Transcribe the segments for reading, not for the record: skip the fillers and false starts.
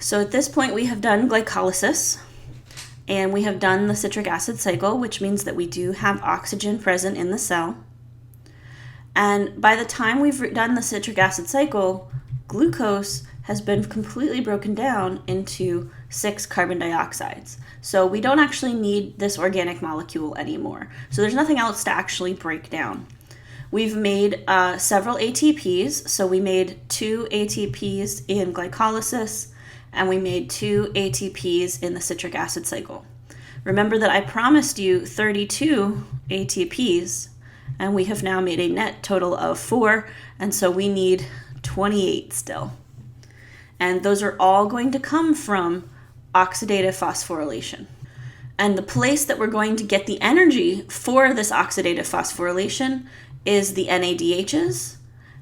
So at this point we have done glycolysis and we have done the citric acid cycle, which means that we do have oxygen present in the cell. And by the time we've done the citric acid cycle, glucose has been completely broken down into 6 carbon dioxides. So we don't actually need this organic molecule anymore. So there's nothing else to actually break down. We've made several ATPs. So we made 2 ATPs in glycolysis, and we made 2 ATPs in the citric acid cycle. Remember that I promised you 32 ATPs, and we have now made a net total of 4, and so we need 28 still. And those are all going to come from oxidative phosphorylation. And the place that we're going to get the energy for this oxidative phosphorylation is the NADHs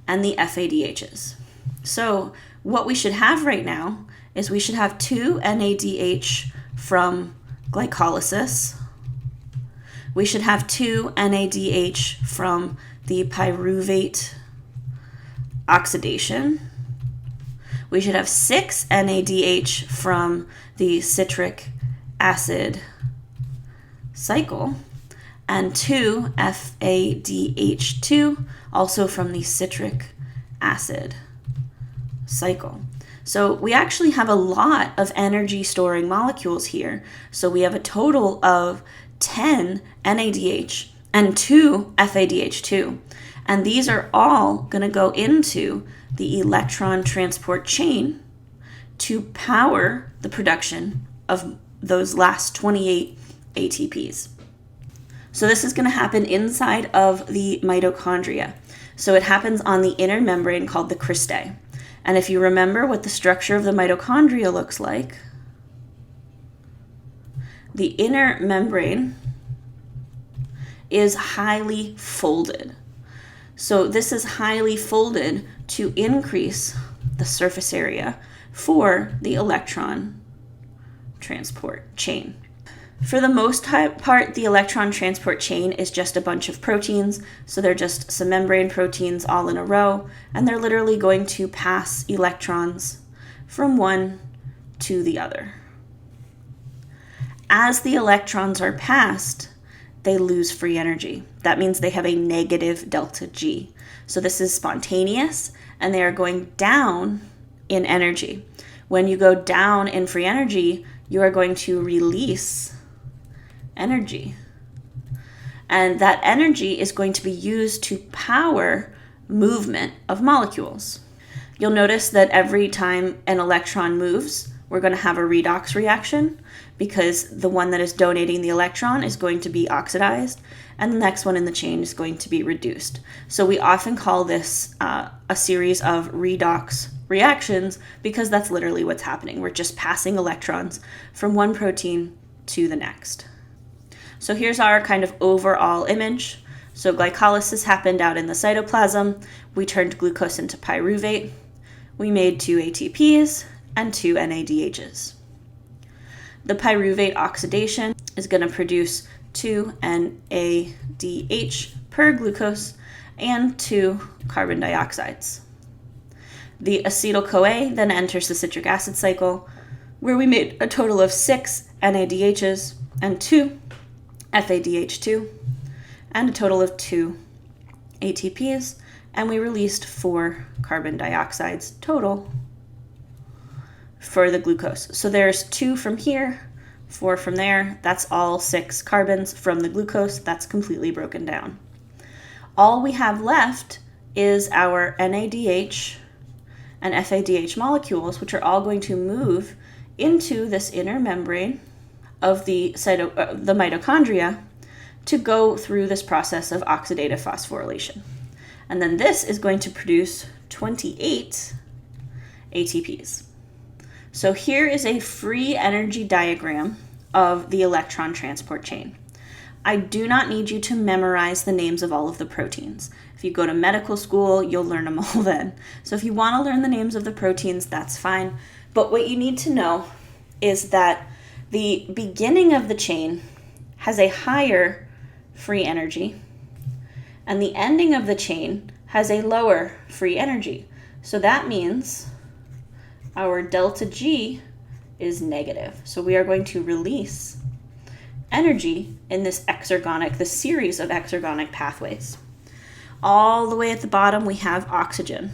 and the FADHs. So what we should have right now is we should have 2 NADH from glycolysis. We should have 2 NADH from the pyruvate oxidation. We should have 6 NADH from the citric acid cycle and 2 FADH2 also from the citric acid cycle. So we actually have a lot of energy storing molecules here. So we have a total of 10 NADH and 2 FADH2. And these are all going to go into the electron transport chain to power the production of those last 28 ATPs. So this is going to happen inside of the mitochondria. So it happens on the inner membrane called the cristae. And if you remember what the structure of the mitochondria looks like, the inner membrane is highly folded. So this is highly folded to increase the surface area for the electron transport chain. For the most part, the electron transport chain is just a bunch of proteins. So they're just some membrane proteins all in a row, and they're literally going to pass electrons from one to the other. As the electrons are passed, they lose free energy. That means they have a negative delta G. So this is spontaneous, and they are going down in energy. When you go down in free energy, you are going to release energy. And that energy is going to be used to power movement of molecules. You'll notice that every time an electron moves, we're going to have a redox reaction because the one that is donating the electron is going to be oxidized and the next one in the chain is going to be reduced. So we often call this a series of redox reactions because that's literally what's happening. We're just passing electrons from one protein to the next. So here's our kind of overall image. So glycolysis happened out in the cytoplasm. We turned glucose into pyruvate. We made 2 ATPs and 2 NADHs. The pyruvate oxidation is going to produce 2 NADH per glucose and 2 carbon dioxides. The acetyl-CoA then enters the citric acid cycle, where we made a total of 6 NADHs and 2 FADH2, and a total of 2 ATPs, and we released 4 carbon dioxides total for the glucose. So there's 2 from here, 4 from there. That's all 6 carbons from the glucose. That's completely broken down. All we have left is our NADH and FADH molecules, which are all going to move into this inner membrane of the mitochondria to go through this process of oxidative phosphorylation. And then this is going to produce 28 ATPs. So here is a free energy diagram of the electron transport chain. I do not need you to memorize the names of all of the proteins. If you go to medical school, you'll learn them all then. So if you want to learn the names of the proteins, that's fine. But what you need to know is that the beginning of the chain has a higher free energy, and the ending of the chain has a lower free energy. So that means our delta G is negative. So we are going to release energy in this series of exergonic pathways. All the way at the bottom, we have oxygen.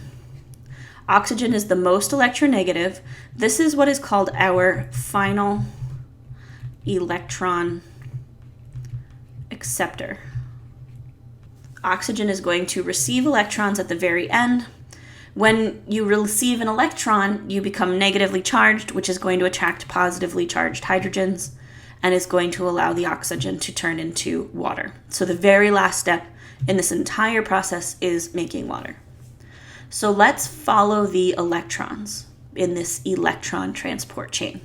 Oxygen is the most electronegative. This is what is called our final electron acceptor. Oxygen is going to receive electrons at the very end. When you receive an electron, you become negatively charged, which is going to attract positively charged hydrogens and is going to allow the oxygen to turn into water. So the very last step in this entire process is making water. So let's follow the electrons in this electron transport chain.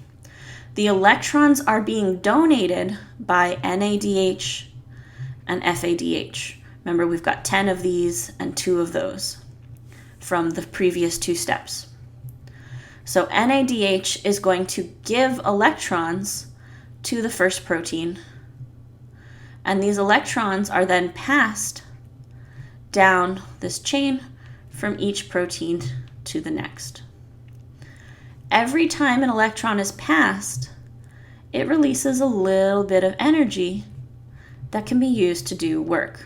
The electrons are being donated by NADH and FADH. Remember, we've got 10 of these and 2 of those from the previous 2 steps. So NADH is going to give electrons to the first protein, and these electrons are then passed down this chain from each protein to the next. Every time an electron is passed, it releases a little bit of energy that can be used to do work.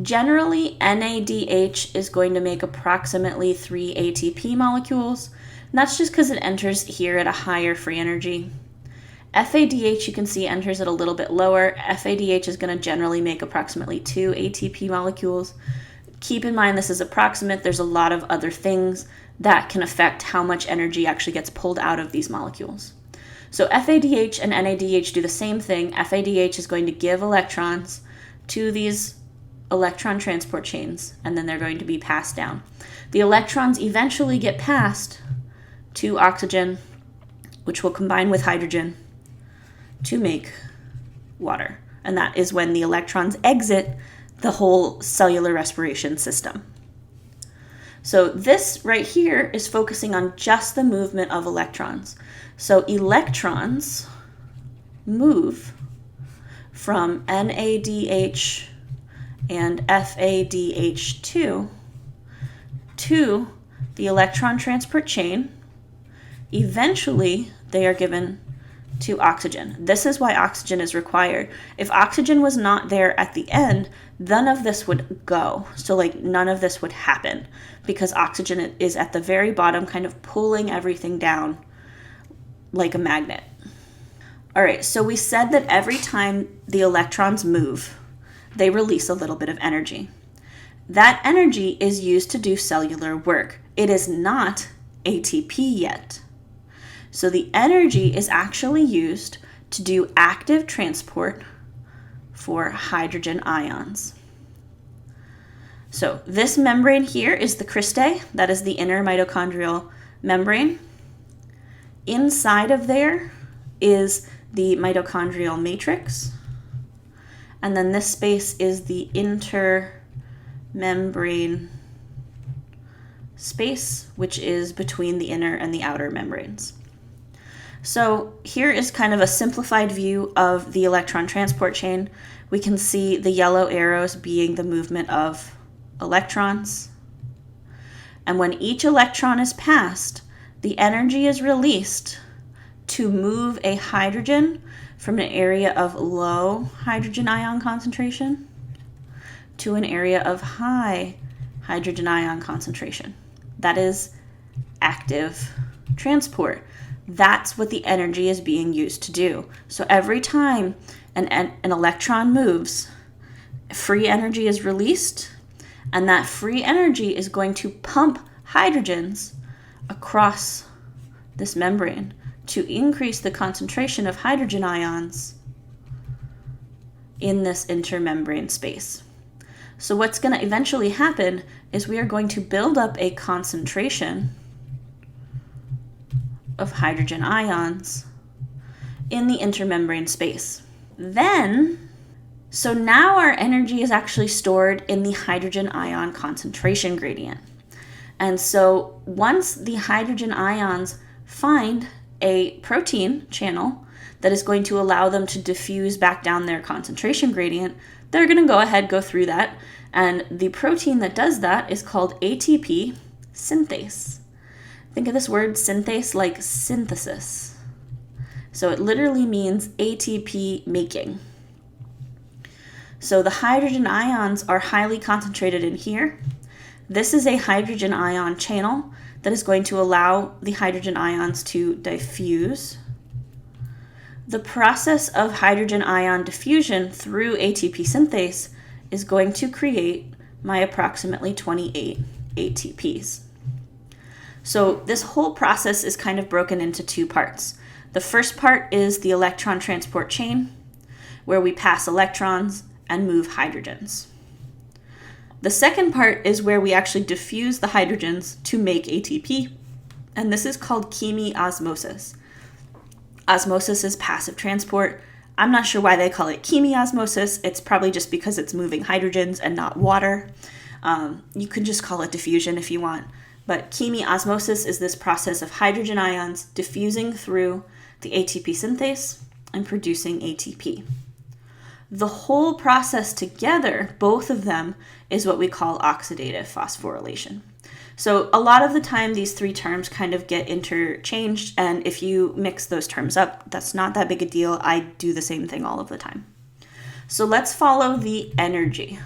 Generally, NADH is going to make approximately 3 ATP molecules, and that's just because it enters here at a higher free energy. FADH, you can see, enters at a little bit lower. FADH is going to generally make approximately 2 ATP molecules. Keep in mind this is approximate. There's a lot of other things that can affect how much energy actually gets pulled out of these molecules. So FADH and NADH do the same thing. FADH is going to give electrons to these electron transport chains, and then they're going to be passed down. The electrons eventually get passed to oxygen, which will combine with hydrogen to make water. And that is when the electrons exit the whole cellular respiration system. So this right here is focusing on just the movement of electrons. So electrons move from NADH and FADH2 to the electron transport chain. Eventually, they are given to oxygen. This is why oxygen is required. If oxygen was not there at the end, none of this would go. So none of this would happen because oxygen is at the very bottom, kind of pulling everything down like a magnet. All right, so we said that every time the electrons move, they release a little bit of energy. That energy is used to do cellular work. It is not ATP yet. So the energy is actually used to do active transport for hydrogen ions. So this membrane here is the cristae, that is the inner mitochondrial membrane. Inside of there is the mitochondrial matrix. And then this space is the intermembrane space, which is between the inner and the outer membranes. So here is kind of a simplified view of the electron transport chain. We can see the yellow arrows being the movement of electrons. And when each electron is passed, the energy is released to move a hydrogen from an area of low hydrogen ion concentration to an area of high hydrogen ion concentration. That is active transport. That's what the energy is being used to do. So every time an electron moves, free energy is released, and that free energy is going to pump hydrogens across this membrane to increase the concentration of hydrogen ions in this intermembrane space. So what's going to eventually happen is we are going to build up a concentration of hydrogen ions in the intermembrane space. So now our energy is actually stored in the hydrogen ion concentration gradient. And so once the hydrogen ions find a protein channel that is going to allow them to diffuse back down their concentration gradient, they're going to go through that. And the protein that does that is called ATP synthase. Think of this word synthase like synthesis. So it literally means ATP making. So the hydrogen ions are highly concentrated in here. This is a hydrogen ion channel that is going to allow the hydrogen ions to diffuse. The process of hydrogen ion diffusion through ATP synthase is going to create my approximately 28 ATPs. So this whole process is kind of broken into two parts. The first part is the electron transport chain, where we pass electrons and move hydrogens. The second part is where we actually diffuse the hydrogens to make ATP, and this is called chemiosmosis. Osmosis is passive transport. I'm not sure why they call it chemiosmosis. It's probably just because it's moving hydrogens and not water. You could just call it diffusion if you want. But chemiosmosis is this process of hydrogen ions diffusing through the ATP synthase and producing ATP. The whole process together, both of them, is what we call oxidative phosphorylation. So a lot of the time these three terms kind of get interchanged, and if you mix those terms up, that's not that big a deal. I do the same thing all of the time. So let's follow the energy.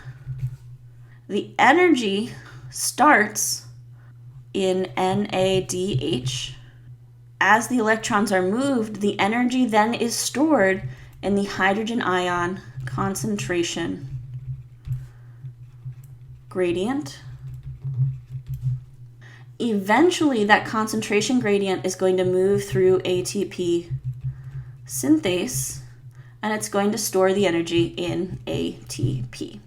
The energy starts in NADH. As the electrons are moved, the energy then is stored in the hydrogen ion concentration gradient. Eventually, that concentration gradient is going to move through ATP synthase, and it's going to store the energy in ATP.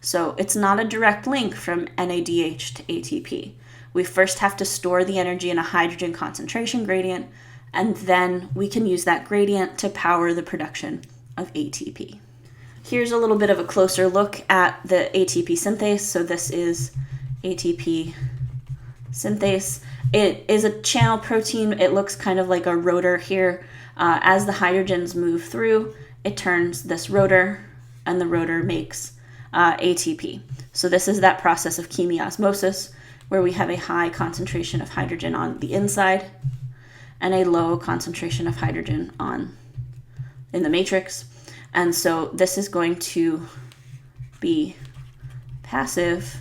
So it's not a direct link from NADH to ATP. We first have to store the energy in a hydrogen concentration gradient, and then we can use that gradient to power the production of ATP. Here's a little bit of a closer look at the ATP synthase. So this is ATP synthase. It is a channel protein. It looks kind of like a rotor here. As the hydrogens move through, it turns this rotor, and the rotor makes ATP. So this is that process of chemiosmosis, where we have a high concentration of hydrogen on the inside and a low concentration of hydrogen in the matrix. And so this is going to be passive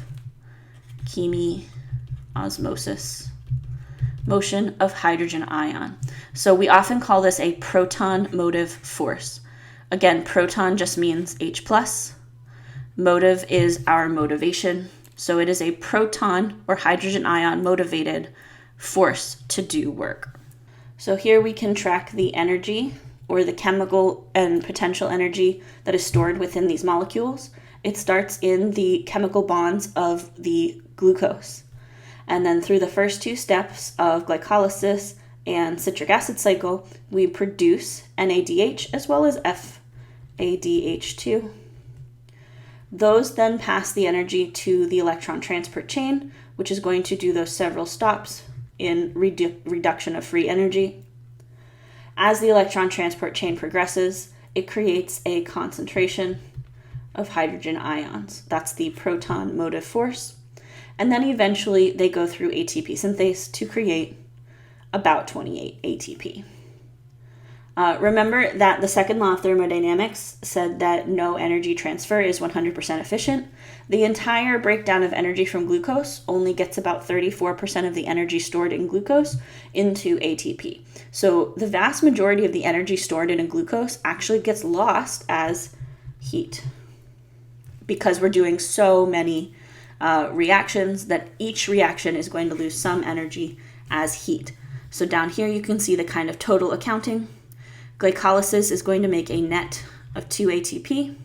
chemiosmosis motion of hydrogen ion. So we often call this a proton motive force. Again, proton just means H+. Motive is our motivation. So it is a proton or hydrogen ion motivated force to do work. So here we can track the energy, or the chemical and potential energy that is stored within these molecules. It starts in the chemical bonds of the glucose. And then through the first two steps of glycolysis and citric acid cycle, we produce NADH as well as FADH2. Those then pass the energy to the electron transport chain, which is going to do those several stops in reduction of free energy. As the electron transport chain progresses, it creates a concentration of hydrogen ions. That's the proton motive force. And then eventually they go through ATP synthase to create about 28 ATP. Remember that the second law of thermodynamics said that no energy transfer is 100% efficient. The entire breakdown of energy from glucose only gets about 34% of the energy stored in glucose into ATP. So the vast majority of the energy stored in a glucose actually gets lost as heat, because we're doing so many reactions that each reaction is going to lose some energy as heat. So down here you can see the kind of total accounting. Glycolysis is going to make a net of 2 ATP.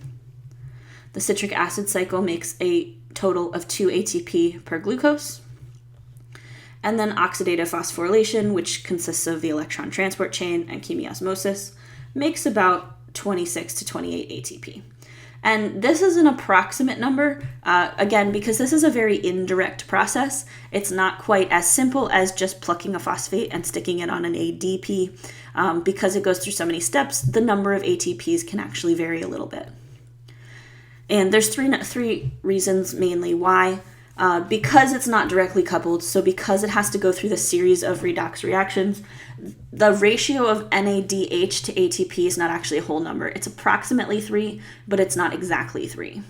The citric acid cycle makes a total of 2 ATP per glucose. And then oxidative phosphorylation, which consists of the electron transport chain and chemiosmosis, makes about 26 to 28 ATP. And this is an approximate number, again, because this is a very indirect process. It's not quite as simple as just plucking a phosphate and sticking it on an ADP. Because it goes through so many steps, the number of ATPs can actually vary a little bit. And there's three reasons mainly why. Because it's not directly coupled, so because it has to go through the series of redox reactions, the ratio of NADH to ATP is not actually a whole number. It's approximately 3, but it's not exactly 3.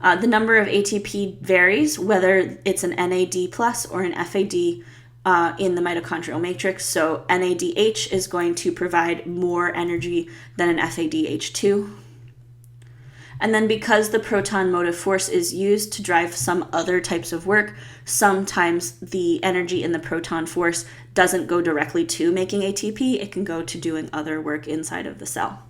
The number of ATP varies, whether it's an NAD plus or an FAD in the mitochondrial matrix. So NADH is going to provide more energy than an FADH2. And then because the proton motive force is used to drive some other types of work, sometimes the energy in the proton force doesn't go directly to making ATP. It can go to doing other work inside of the cell.